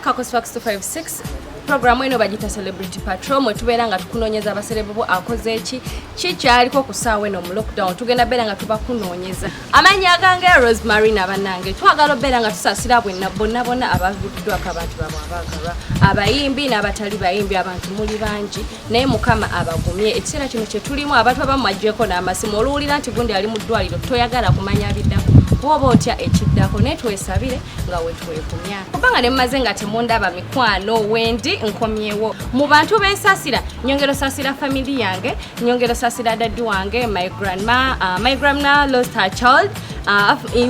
Kakos Facts 256 program eno bagita Celebrity Patrol mwe tubeera nga tukunoonyeza abaselebo akoze kikyaliko ku ssaawa eno mu lockdown tugenda beera nga tubakunoonyeza amanya gange Rosemary n'abannange twagala beera nga tusaasira bonna abavuddwako abantu baabwe abaagalwa abayimbi n'abatali bayimbi abantu muli bangi naye mukama abagumye ekiseera kino kye tulimu abantu abamu ajjeko n'amasimu oluwulira nti gundi ali mu ddwaliro toyagala kumanya biddako woba otya ekiddako naye twesabire nga wetwekumya kubanga ne mmaze nga temundaba mikwano wendi nkomyewo mu bantu bensasira nyongero sasira family yange nyongero sasira daddy wange my grandma lost her child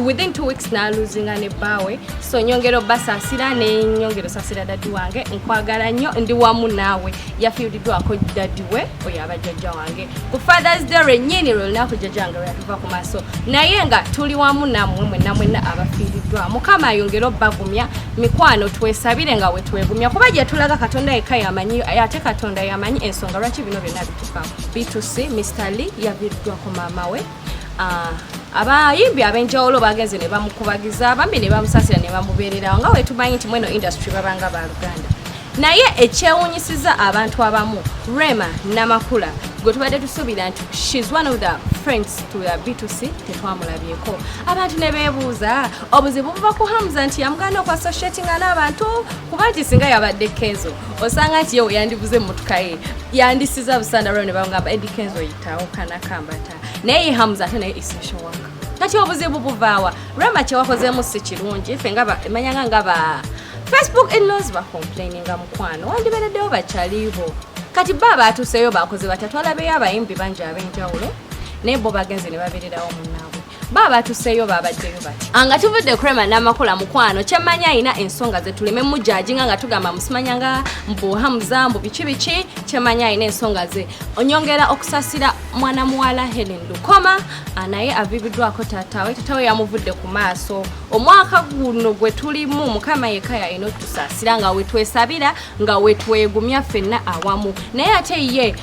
within 2 weeks na losing ne bawe so nyongero basasira ne nyongero sasira daddy wange nkwagala nnyo ndi wamu naawe yafiiridwako daddy we oyo abajjajja wange ku Father's Day nyini lunaku jjajjanga yatuva ku maaso naye nga tuli wamu namwe mwenna abafiiriddwa mukama ayongera obbagumya mikwano twesabire nga wetwegumya kuba gye tulaga katonda yekka yamanyi ate katonda yamanyi ensonga lwaki bino byonna bitufamu B2C Mr. Lee yaviiriddwako maama we abayimbi ab'enjawulo bagenze ne bamukubagiza bambi ne bamusasira ne bamubeererawo nga wetumanyi nti mweno industry babanga baluganda naye ekyewunyisiza abantu abamu Rema Namakula gwe tubadde tusuubira nti she's one of the friends to the B2C tetwamulabyeko abantu ne beebuuza obuzibu buva ku Hamza nti yamugana okwasosietinga n'abantu kuba nti singa yabadde Kenzo osanga nti yewe yandibuze mmotoka ye yandisiza busandarao ne bamugamba Eddie Kenzo yitawo kanakambata naye Hamza ate naye essential worker kati obuzibu buvaawa Rema kyewakozeemu si kirungi ffe manyanga nga ba Facebook in-laws ba complaining nga mukwano wandibeereddewo bakyaliibo kati baba atuseeyo bakoze batatwalabeyo abayimbi bangi ab'enjawulo naye bo bagenze ne babeererawo munnaabwe baba atuseeyo babaddeyo bati anga tuvudde Rema Namakula mukwano kyemanya ayina ensonga ze tuleme mujajinga nga tugamba musimanyanga mbu Hamza mbu biki kyemanya ayina ensonga ze onyongera okusasira mwana muwala Helen Lukoma naye avibiddwako taatawe yamuvudde ku maaso omwaka guno gwe tulimu mukama yekka yalina otusasira nga wetwesabira nga wetwegumya ffenna awamu naye ate ye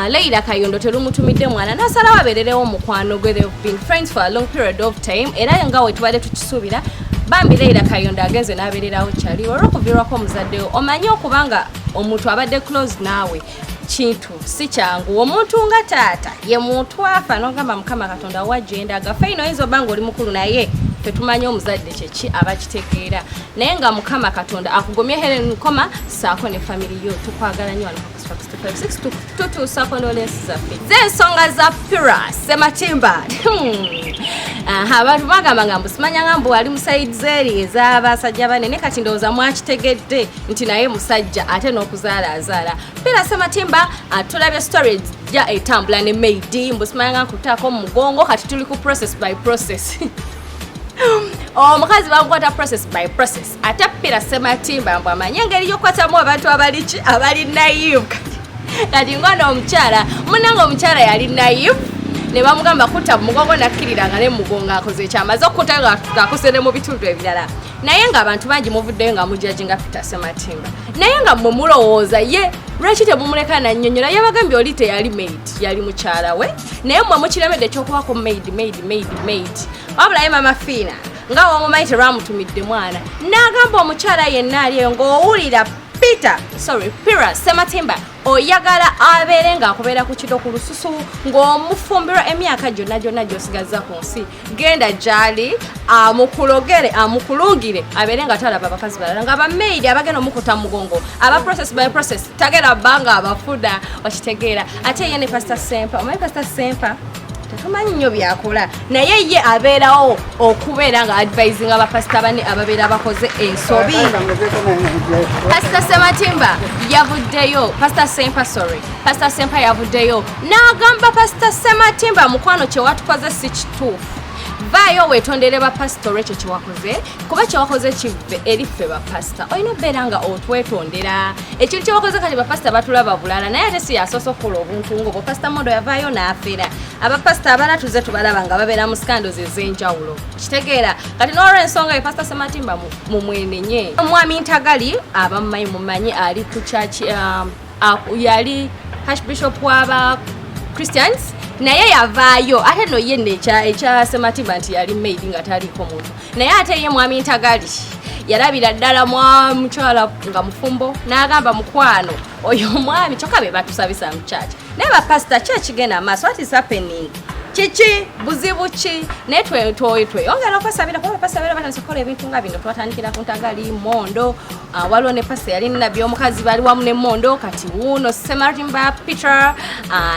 Leila Kayondo terumutumidde mwana nasalawo abeererewo mukwano gwe they've been friends for a long period of time era nga wetubadde tukisuubira bambi Leila Kayondo agenze n'abeererawo kyali olw'okuviirwako omuzaddewo omanyi okubanga omuntu abadde close naawe kintu si kyangu omuntu nga taata ye muntu afa n'ogamba mukama katonda wajjenda gafeino oyinza obanga oli mukulu naye tetumanyi omuzadde kyeki abakitegeera naye nga mukama katonda akugomye Helen Lukoma saako ne family yo tukwagala nnyo tutuusa condolences zaffe z'ensonga za Pira Sematimba abantu bagamba nga mbusimanyanga mbu ali mu side zeri ez'abasajja banene kati ndowooza mwakitegedde nti naye musajja ate n'okuzaalaazaala Pira Sematimba tulabye stories ja etambula ne Maidi mbusimanyanga nkutaako mu mugongo kati tuli ku process by process omukazi bamukwata process by process ate Pira Sematimba mbu amanye engeri y'okukwatamu abantu abali naive kati ng'ono omukyala munnange omukyala yali naive ne bamugamba kutta mu mugongo nakkiriranga ne mugongo akoze ekyamaze okutta ng'akuse mu bitundu ebirala naye ng'abantu bangi muvuddeyo nga mujajinga Pira Sematimba naye nga mmwe mulowooza ye lwaki temumuleka nannyonnyola yabagambye oli teyali maid yali mukyala we naye mmwe mukiremedde ekyokubako maid wabula ye mama Fiina nga wamumanyi terwamutumidde mwana n'agamba omukyala yenna aliyo ng'owulira Pira Sematimba oyagala abeere ng'akubeera ku kiro ku lususu ng'omufumbirwa emyaka gyonna gy'osigaza ku nsi genda gy'ali amukulungire abeere nga talaba abakazi balala nga bamaidi abagenda omukuta mugongo aba process by process tagenda bbanga abafuda okitegeera ate ye ne Pastor Sempa omanyi Pastor Sempa tetumanyi nnyo byakola naye ye abeerawo okubeera nga advising abapasita bane ababeera bakoze ensobi Pastor Sematimba yavuddeyo Pastor Sempa yavuddeyo n'agamba Pastor Sematimba mukwano kye watukoze si kituufu vaayo weetondere bapasitoro ekyo kyewakoze kuba kyewakoze kive eri ffe bapasita olina obeera nga otwetondera ekintu kyewakoze kati bapasita batulaba bulala naye ate si yasoose okukola obuntu ng'obwo pasita modo yavaayo n'afera abapasita abala tuze tubalaba nga babeera mu scandals ez'enjawulo kitegeera kati n'olw'ensonga ye Pastor Sematimba mumwenenye omwami Ntagali abamumanyi mumanyi ali ku church yali Archbishop w'aba Christians naye yavaayo ate no yenne ekya Sematimba nti yali maid nga taliko muntu naye ate ye mwami Ntagali yalabira ddala mukyala nga mufumbo n'agamba mukwano oyo mwami kyokka be batusabisa mu church naye bapasita kyekigenda maaso what is happening Chichi buzibu chi netwe ongera okwesabira kuba pasabira batandise kola ebintu nga bino twatandikira ku Ntagali Mondo waliwo ne pasa yali nabyo omukazi bali wamu ne Mondo kati wuno Semarimba Peter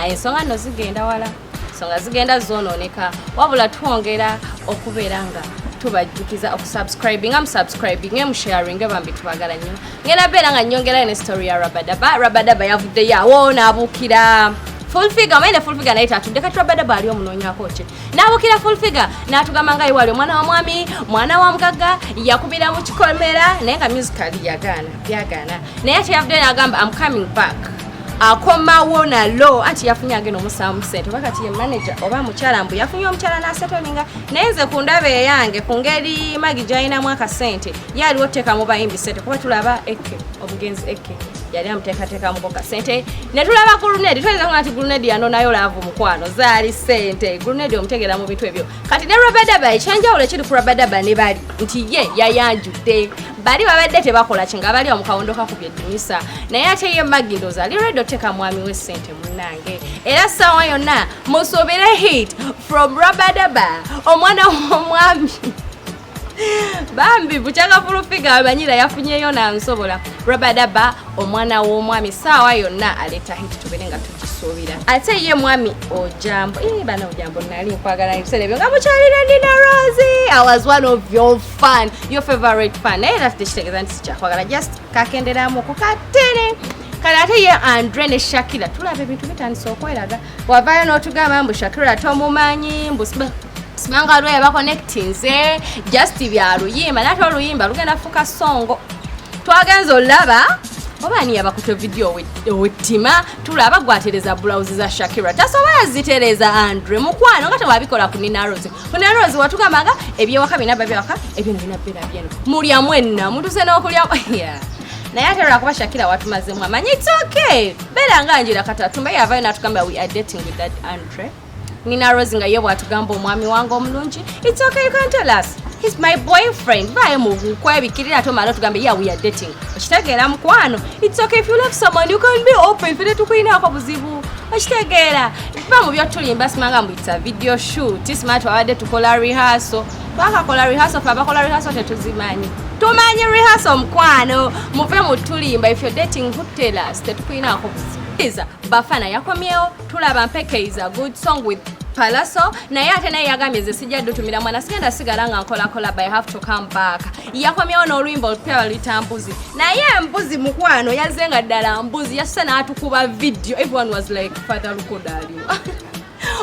ensonga no zigenda wala songa zigenda zoononeka wabula twongera okubeera nga tubajjukiza okusubscribing sharing bambi tubagala nnyo ngenda beera nga nnyongera ne story ya Rabadaba yavudde yawo n'abuukira full figure maine full figure naita tudeka Rabadaba bali omunonya koche nabukira full figure natugamba ngai wali omwana wa mwami mwana wa mugagga yakubira mu kikomera naye nga musical yagana naye ati yavudde n'agamba I'm coming back akomawo na lo anti yafunye ageno musamu sente wakati ye manager oba mukyala mbu yafunye omukyala n'asetoninga nayenze ku ndabe yange ku ngeri magi jaina mwaka sente yali oteka mu bayimbi sente kuba tulaba omugenzi yali amuteekateeka mukoka sente ne tulaba Gulunedi tweza ngati Gulunedi yanonayo laavu mukwano zaali sente Gulunedi omutegera mu bintu ebyo kati ne Rabadaba ekyanjawulo ekiri ku Rabadaba ne bali nti ye yayanjudde bali babadde tebakola kinga bali omukawondo kakubye Dumisa naye ate ye Magindoza ali ready oteka mwami we sente munange era sawa yonna musobere hit from Rabadaba omwana w'omwami bambi buchaka fulufiga banyira yafunyeyo na nsobola Rabadaba omwana w'omwami sawa yonna aleta hit tuberenga tukisobira ate ye mwami ojambo bana ojambo nali nkwagala nselebyo nga mukyalira Nina Rosie I was one of your favorite fan naye that's the kitegeza nti kyakwagala just kakenderamu ku katene kalate ye Andre ne Shakira tulabe ebintu bitandise okweraga wavayo n'otugamba mbu Shakira tomumanyi mbu simanga lwe bakonectinze just bya luyimba nato oluyimba lugenda fuka songo twagenza olaba obani yabakuto video wetima tulaba gwatereza blouse za Shakira tasobola zitereza Andre mukwano nga tewabikola ku Nina Rosie watugambanga ebyewaka binaba byewaka ebyo binabera byeno mulya mwenna mutuse n'okulya naye ate lwakuba Shakira watumazemu amanyi it's okay bera nga njira katatu mbaye avayo natugamba we are dating with that Andre Nina Rosie nga yebo atugamba omwami wange omulungi it's okay you can tell us he's my boyfriend bae mu kwebikirira to malo tugambe yeah we are dating okitegeera mukwano it's okay if you love someone you can be open fere tukuina kwa buzibu okitegeera ba mu byo tulimba simanga mu it's a video shoot smart wabade tukola rehearsal twakakola rehearsal fabakola rehearsal tetuzimanyi tumanyi rehearsal mukwano muve mu tulimba if you're dating who tell us tetukuina kwa buzibu Bafana yakomyewo tulaba mpeke is a good song with Palaso naye ate naye yagambye ze sijja dutumira mwana sigenda sigala nga nkola I have to come back yakomyewo n'oluyimba olupya lutambuzi naye mbuzi mukwano yazenga ddala mbuzi yassa n'atukuba video everyone was like Father Lukodo aliwo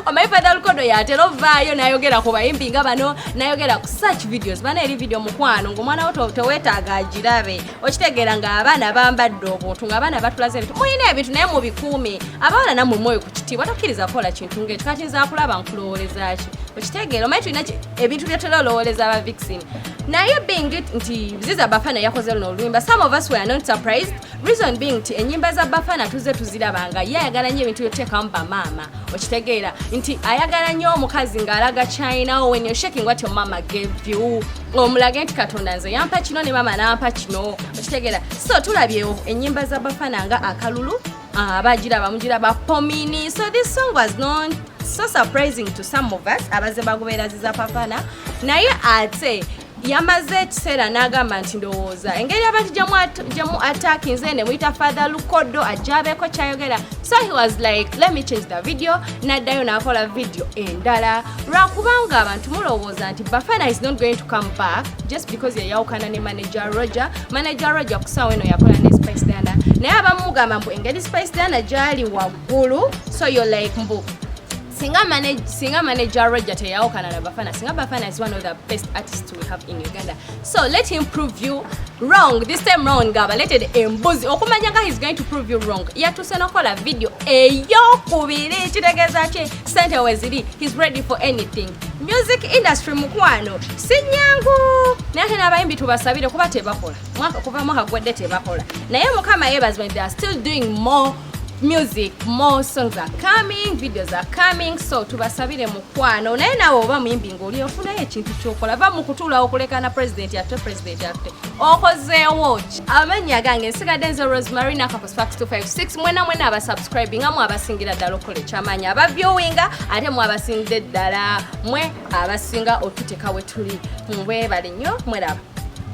omayi Father Lukodo yatera ovaayo n'ayogera ku bayimbi nga bano n'ayogera ku search videos bana eri video mukwano ng'omwana wo teweetaaga agirabe okitegeera ng'abaana bambadde obuntu ng'abaana batulaze ebintu muyina ebintu naye mubikuume abaana nammwe mwoyo ku kitiibwa tokkiriza kukola kintu ng'ekyo kati nza kulaba nkulowooleza ki okitegeera omayi tulina ebintu byetera olowooleza aba vixen naye being it nti ziza Bafana yakoze luno oluyimba some of us were not surprised reason being nti ennyimba za Bafana tuze tuzirabanga ye ayagala nnyo ebintu byoteekamu bamaama okitegeera nti ayagala nnyo omukazi ng'alaga China when you're shaking what your mama gave you omulage nti Katonda nze yampa kino ne mama nampa kino okitegeera so tulabyewo ennyimba za Bafana nga akalulu bamugiraba pomini so this song was known so surprising to some of us abaze bagoberera ziza Bafana naye ate yamaze ekiseera n'agamba nti ndowooza engeri abantu jamu attacking nze ne muyita Father Lukodo ajabeeko kyayogera so he was like let me change the video n'addayo n'akola video endala lwakubanga abantu mulowooza nti Bafana is not going to come back just because yayawukana ne manager Roger kusaawa eno yakola ne Spice Dana naye abamu mugamba mbu engeri Spice Dana gyali waggulu so you're like mbu Singa manager Roger teyawukana na Bafana singa Bafana is one of the best artists we have in Uganda so let him prove you wrong this time round gaba letted embuzi okumanya nga he's going to prove you wrong yatuse nokola video eyokubiri kitegeza ki sente weziri he's ready for anything music industry mukwano sinyangu nate n'abayimbi tubasabire kuba tebakola kuva mwaka gwedde tebakola naye mukama yebazibwe they are still doing more music, more songs are coming, videos are coming, so tubasabire mukwano naye nawe oba muyimbi ng'oli ofunayo ekintu ky'okola va mu kutuula okulekana president yaffe okozeewo ki amannya gange nsigadde nze Rosemary Nakapos Fax 256 mwena abasubscribing nga abasingira ddala okola ekyamaanyi abaviewinga ate abasinde ddala mwe abasinga otuteeka we tuli mubwebale nnyo mweraba